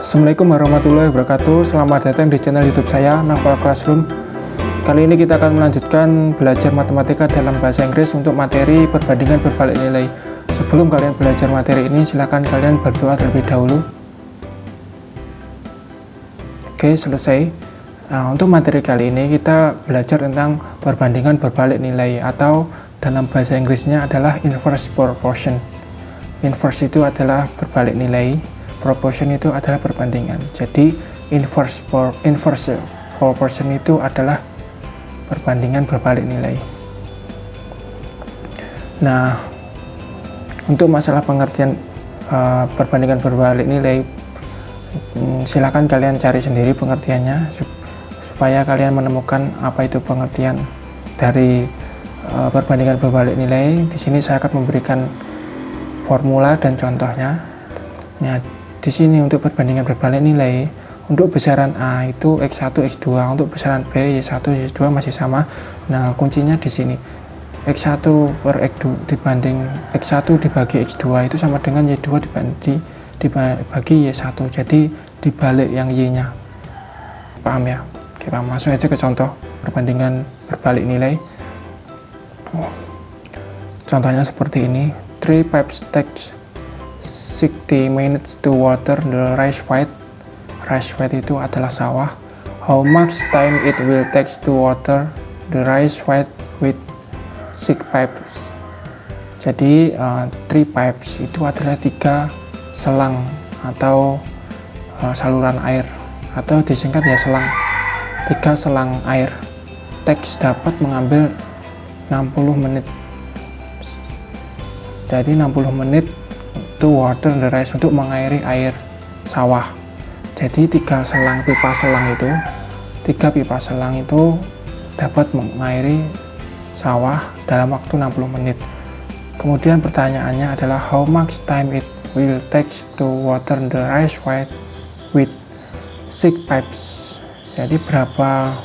Assalamualaikum warahmatullahi wabarakatuh. Selamat datang di channel YouTube saya, Naval Classroom. Kali ini kita akan melanjutkan belajar matematika dalam bahasa Inggris untuk materi perbandingan berbalik nilai. Sebelum kalian belajar materi ini, silakan kalian berdoa terlebih dahulu. Oke, selesai. Nah, untuk materi kali ini kita belajar tentang perbandingan berbalik nilai, atau dalam bahasa Inggrisnya adalah inverse proportion. Inverse itu adalah berbalik nilai, proportion itu adalah perbandingan. Jadi inverse proportion itu adalah perbandingan berbalik nilai. Nah, untuk masalah pengertian perbandingan berbalik nilai, silakan kalian cari sendiri pengertiannya supaya kalian menemukan apa itu pengertian dari perbandingan berbalik nilai. Di sini saya akan memberikan formula dan contohnya. Nah, di sini untuk perbandingan berbalik nilai, untuk besaran A itu X1, X2, untuk besaran B Y1, Y2 masih sama. Nah, kuncinya di sini. X1 per X2 dibanding X1 dibagi X2 itu sama dengan Y2 dibagi Y1. Jadi dibalik yang Y-nya. Paham ya? Kita masuk aja ke contoh perbandingan berbalik nilai. Contohnya seperti ini. 3 pipes takes 60 minutes to water the rice field. Rice field itu adalah sawah. How much time it will take to water the rice field with 6 pipes? Jadi 3 pipes itu adalah 3 selang atau saluran air, atau disingkat ya selang. 3 selang air. Takes dapat mengambil 60 menit. Jadi 60 menit to water the rice, untuk mengairi air sawah. Jadi 3 pipa selang itu dapat mengairi sawah dalam waktu 60 menit. Kemudian pertanyaannya adalah how much time it will take to water the rice field with 6 pipes. Jadi berapa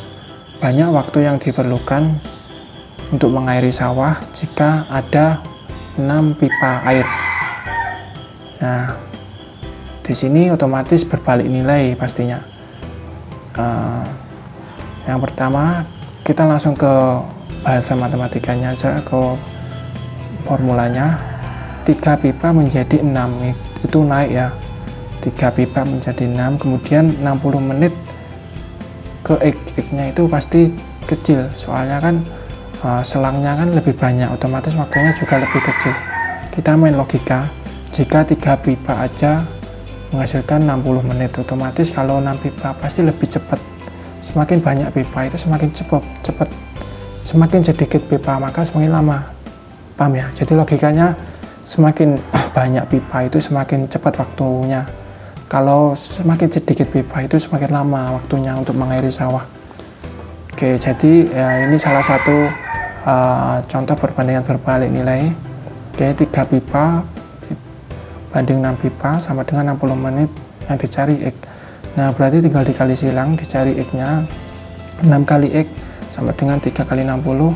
banyak waktu yang diperlukan untuk mengairi sawah jika ada 6 pipa air. Nah, di sini otomatis berbalik nilai pastinya. Yang pertama, kita langsung ke bahasa matematikanya aja, ke formulanya. 3 pipa menjadi 6, itu naik ya. 3 pipa menjadi 6, kemudian 60 menit ke X-nya itu pasti kecil, soalnya kan selangnya kan lebih banyak, otomatis waktunya juga lebih kecil. Kita main logika, jika 3 pipa aja menghasilkan 60 menit, otomatis kalau 6 pipa pasti lebih cepat. Semakin banyak pipa itu semakin cepat. Semakin sedikit pipa maka semakin lama. Paham ya? Jadi logikanya semakin banyak pipa itu semakin cepat waktunya. Kalau semakin sedikit pipa itu semakin lama waktunya untuk mengairi sawah. Oke, jadi ya, ini salah satu contoh perbandingan berbalik nilai. Oke, 3 pipa banding 6 pipa sama dengan 60 menit yang dicari X. Nah, berarti tinggal dikali silang, dicari X-nya. 6 kali X sama dengan 3 kali 60.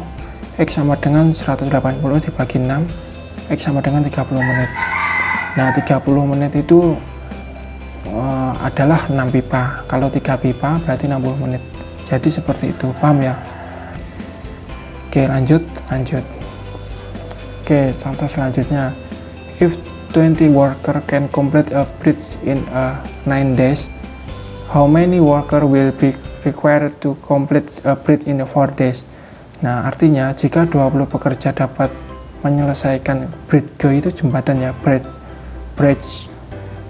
X sama dengan 180 dibagi 6. X sama dengan 30 menit. Nah, 30 menit itu adalah 6 pipa. Kalau 3 pipa berarti 60 menit. Jadi seperti itu, paham ya? Oke, lanjut. Oke, contoh selanjutnya. If 20 worker can complete a bridge in 9 days, how many worker will be required to complete a bridge in 4 days? Nah, artinya jika 20 pekerja dapat menyelesaikan bridge itu jembatan ya, bridge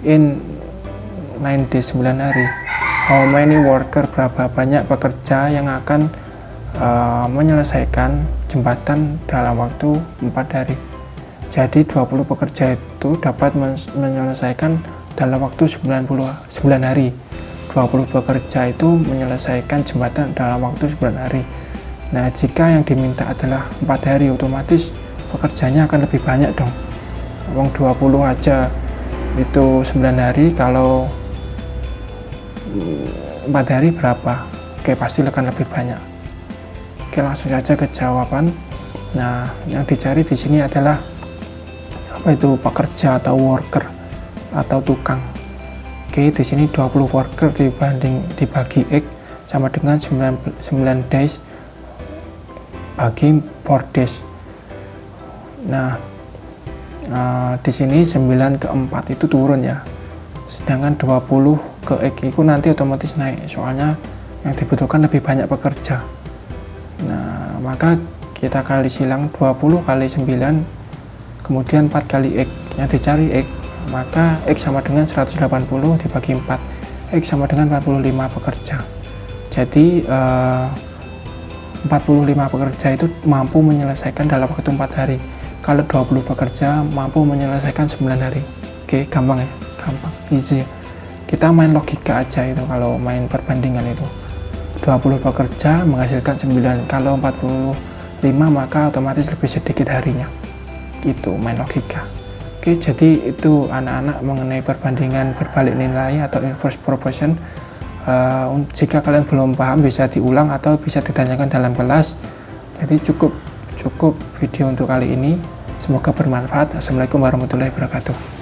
in 9 days, 9 hari. How many worker, berapa banyak pekerja yang akan menyelesaikan jembatan dalam waktu 4 hari. Jadi 20 pekerja itu dapat menyelesaikan dalam waktu 9 hari. 20 pekerja itu menyelesaikan jembatan dalam waktu 9 hari. Nah, jika yang diminta adalah 4 hari, otomatis pekerjanya akan lebih banyak dong. Uang 20 aja itu 9 hari, kalau 4 hari berapa? Oke, pasti akan lebih banyak. Oke, langsung saja ke jawaban. Nah, yang dicari di sini adalah apa itu pekerja atau worker atau tukang. Oke, di sini 20 worker dibagi X sama dengan 9 days bagi 4 days. Nah, di sini 9 ke 4 itu turun ya, sedangkan 20 ke X itu nanti otomatis naik, soalnya yang dibutuhkan lebih banyak pekerja. Nah, maka kita kali silang 20 kali 9 kemudian 4 kali X, yang dicari X, maka X sama dengan 180 dibagi 4, X sama dengan 45 pekerja. Jadi 45 pekerja itu mampu menyelesaikan dalam waktu 4 hari. Kalau 20 pekerja mampu menyelesaikan 9 hari. Oke, gampang ya, gampang, easy. Kita main logika aja itu kalau main perbandingan itu. 20 pekerja menghasilkan 9, kalau 45 maka otomatis lebih sedikit harinya. Itu main logika. Oke, jadi itu anak-anak mengenai perbandingan berbalik nilai atau inverse proportion. Jika kalian belum paham bisa diulang atau bisa ditanyakan dalam kelas. Jadi cukup video untuk kali ini, semoga bermanfaat. Assalamualaikum warahmatullahi wabarakatuh.